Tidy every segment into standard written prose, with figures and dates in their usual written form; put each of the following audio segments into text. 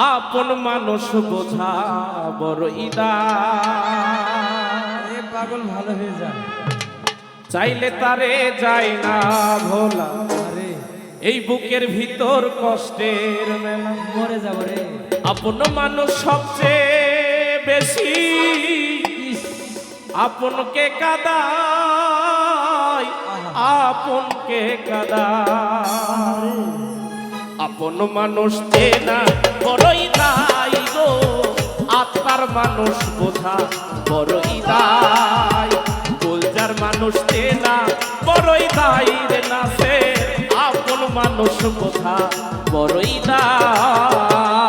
আপন মানুষ বোঝা বড় ইদা পাগল ভালো হয়ে যায় চাইলে তারে যায় না ভোলা আরে এই বুকের ভিতর কষ্টের মেলা মরে যাব রে আপন মানুষ সবচেয়ে বেশি আপনকে কাদায় আপনকে কাদায় আপন মানুষ চেনা বড়ই দায় গো আত্মার মানুষ বোঝা বড়ই দায় গোলজার মানুষ চেনা বড়ই দায় রে না সে আপন মানুষ বোঝা বড়ই দায়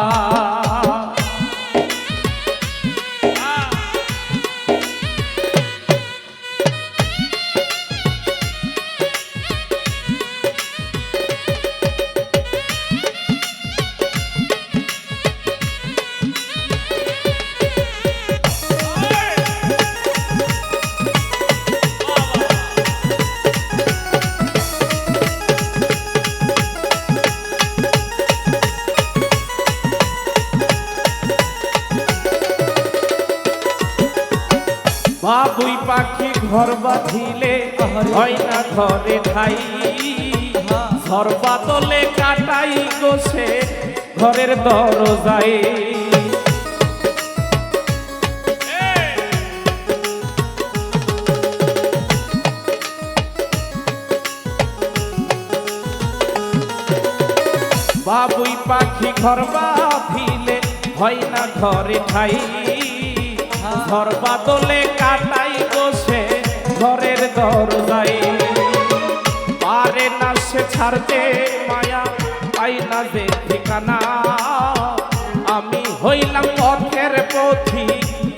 বাবুই পাখি ঘর বাঁধিলে হয় না ঘরে ঠাই ঘর বাতলে কাটাই গোছে ঘরের দরজায় বাবুই পাখি ঘর বাঁধিলে হয় না ঘরে ঠাই ঘর বাদলে কাটাই বসে ঘরের দরজায় পারে না সে ছাড়তে মায়া পাই না যে ঠিকানা আমি হইলাম পথের পথি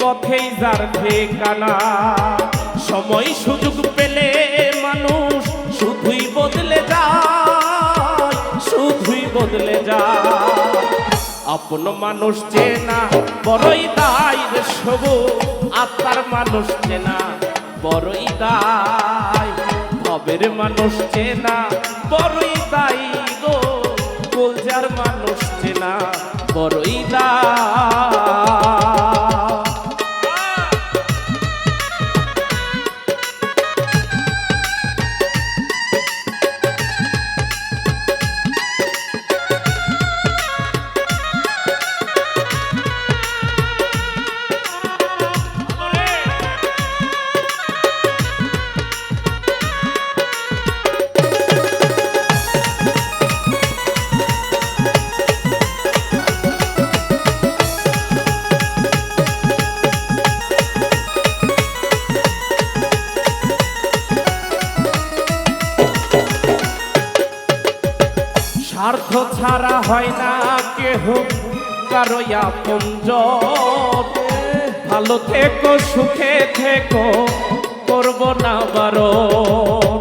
পথেই যার ঠিকানা সময় সুযোগ পেলে মানুষ শুধুই বদলে যায় শুধুই বদলে যায় আপন মানুষ চেনা বড়ই দায় রে সবু আত্মার মানুষ চেনা বড়ই দায় ভবের মানুষ চেনা বড়ই দায় গো গোলজার মানুষ চেনা বড়ই দায় স্বার্থ ছাড়া হয় না কেহ কারো আপনজন ভালো থেকো সুখে থেকো করব না বারণ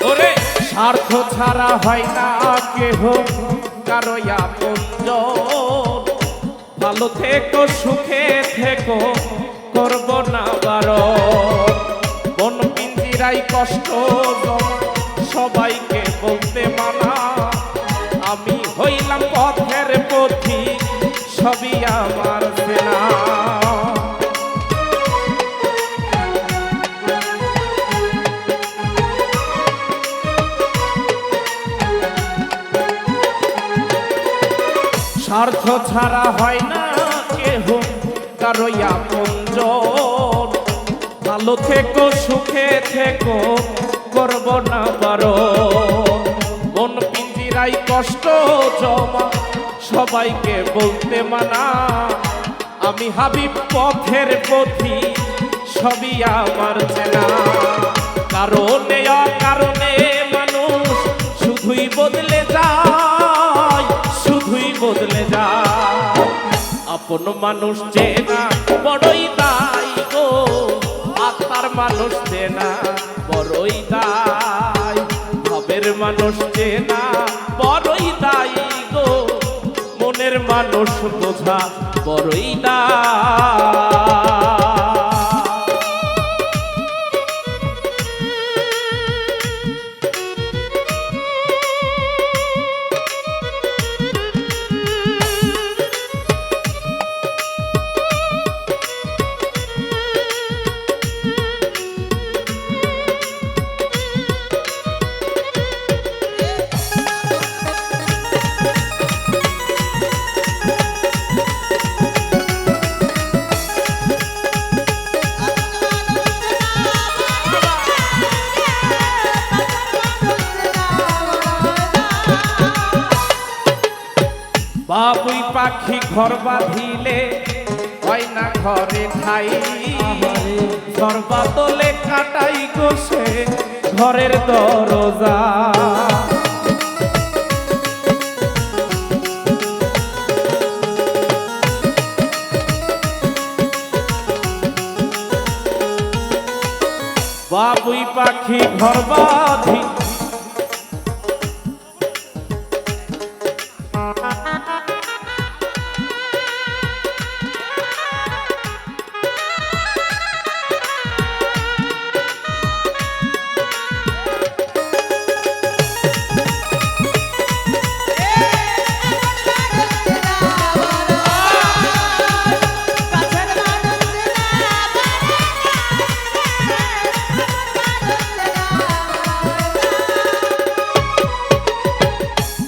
ওরে স্বার্থ ছাড়া হয় না কেহ কারো আপনজন ভালো থেকো সুখে থেকো করব না বারণ বন পিঞ্জিরাই কষ্ট সবাইকে বলতে মানা আমি হইলাম পথের পথি সবই আমার সেনা স্বার্থ ছাড়া হয় না কেহ কারো আপনজন ভালো থেকো সুখে থেকো করব না বারণ বন পিঞ্জিরাই কষ্ট জমা সবাইকে বলতে মানা আমি হাবিব পথের পথি সবই আমার চেনা কারণে অকারণে মানুষ শুধুই বদলে যায় শুধুই বদলে যায় আপন মানুষ চেনা বড়ই দায় গো আত্মার মানুষ চেনা বড়ই দায় ভবের মানুষ চেনা বড়ই দায় গো মনের মানুষ বোঝা বড়ই দায় পাখি ঘর বাঁধিলে হয় না ঘরে ঠাই ঘর বাদলে কাটাই গোসে ঘরের দরজা বাবুই পাখি ঘর বাঁধি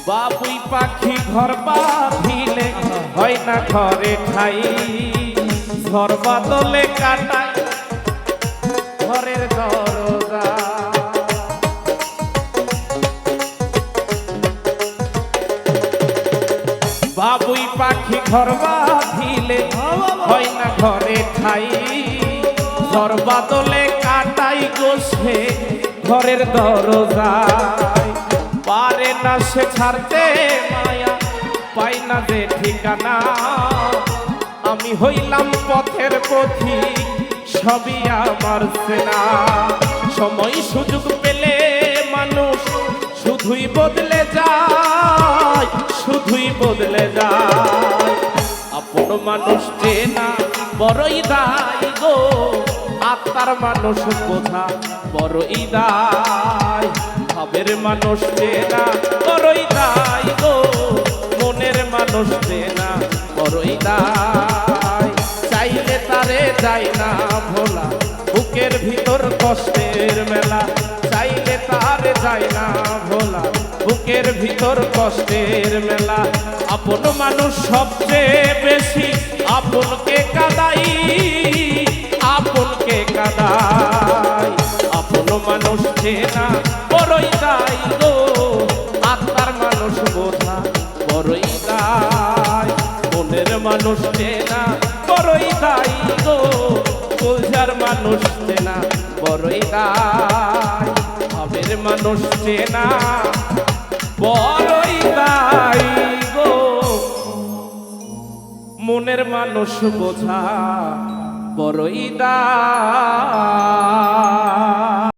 বাবুই পাখি ঘর বাঁধিলে হয় না ঘরে ঠাই ঘর বাদলে কাটাই ঘরের দরজা বাবুই পাখি ঘর বাঁধিলে হয় না ঘরে ঠাই ঘর বাদলে কাটাই গোসে ঘরের দরজায় পারে না সে ছাড়তে মায়া পাই না যে ঠিকানা আমি হইলাম পথের পথি সবই আমার সেনা সময় সুযোগ পেলে মানুষ শুধুই বদলে যায় শুধুই বদলে যায় আপন মানুষ চেনা বড়ই দায় গো আত্মার মানুষ বোঝা বড়ই দায় ভাবের মানুষ চেনা বড়ই দায় গো মনের মানুষ চেনা বড়ই দায় চাইলে তারে যায় না ভোলা বুকের ভিতর কষ্টের মেলা চাইলে তারে যায় না ভোলা বুকের ভিতর কষ্টের মেলা আপন মানুষ সবচেয়ে বেশি আপনকে কাদাই আপনকে কাদাই আপন মানুষ চেনা বড়ই দায় গো আত্মার মানুষ বোঝা বড়ই দায় মনের মানুষ চেনা বড়ই দায় গো বোঝার মানুষ চেনা বড়ই দায় ভাবের মানুষ চেনা বড়ই দায় গো মনের মানুষ বোঝা বড়ই দায়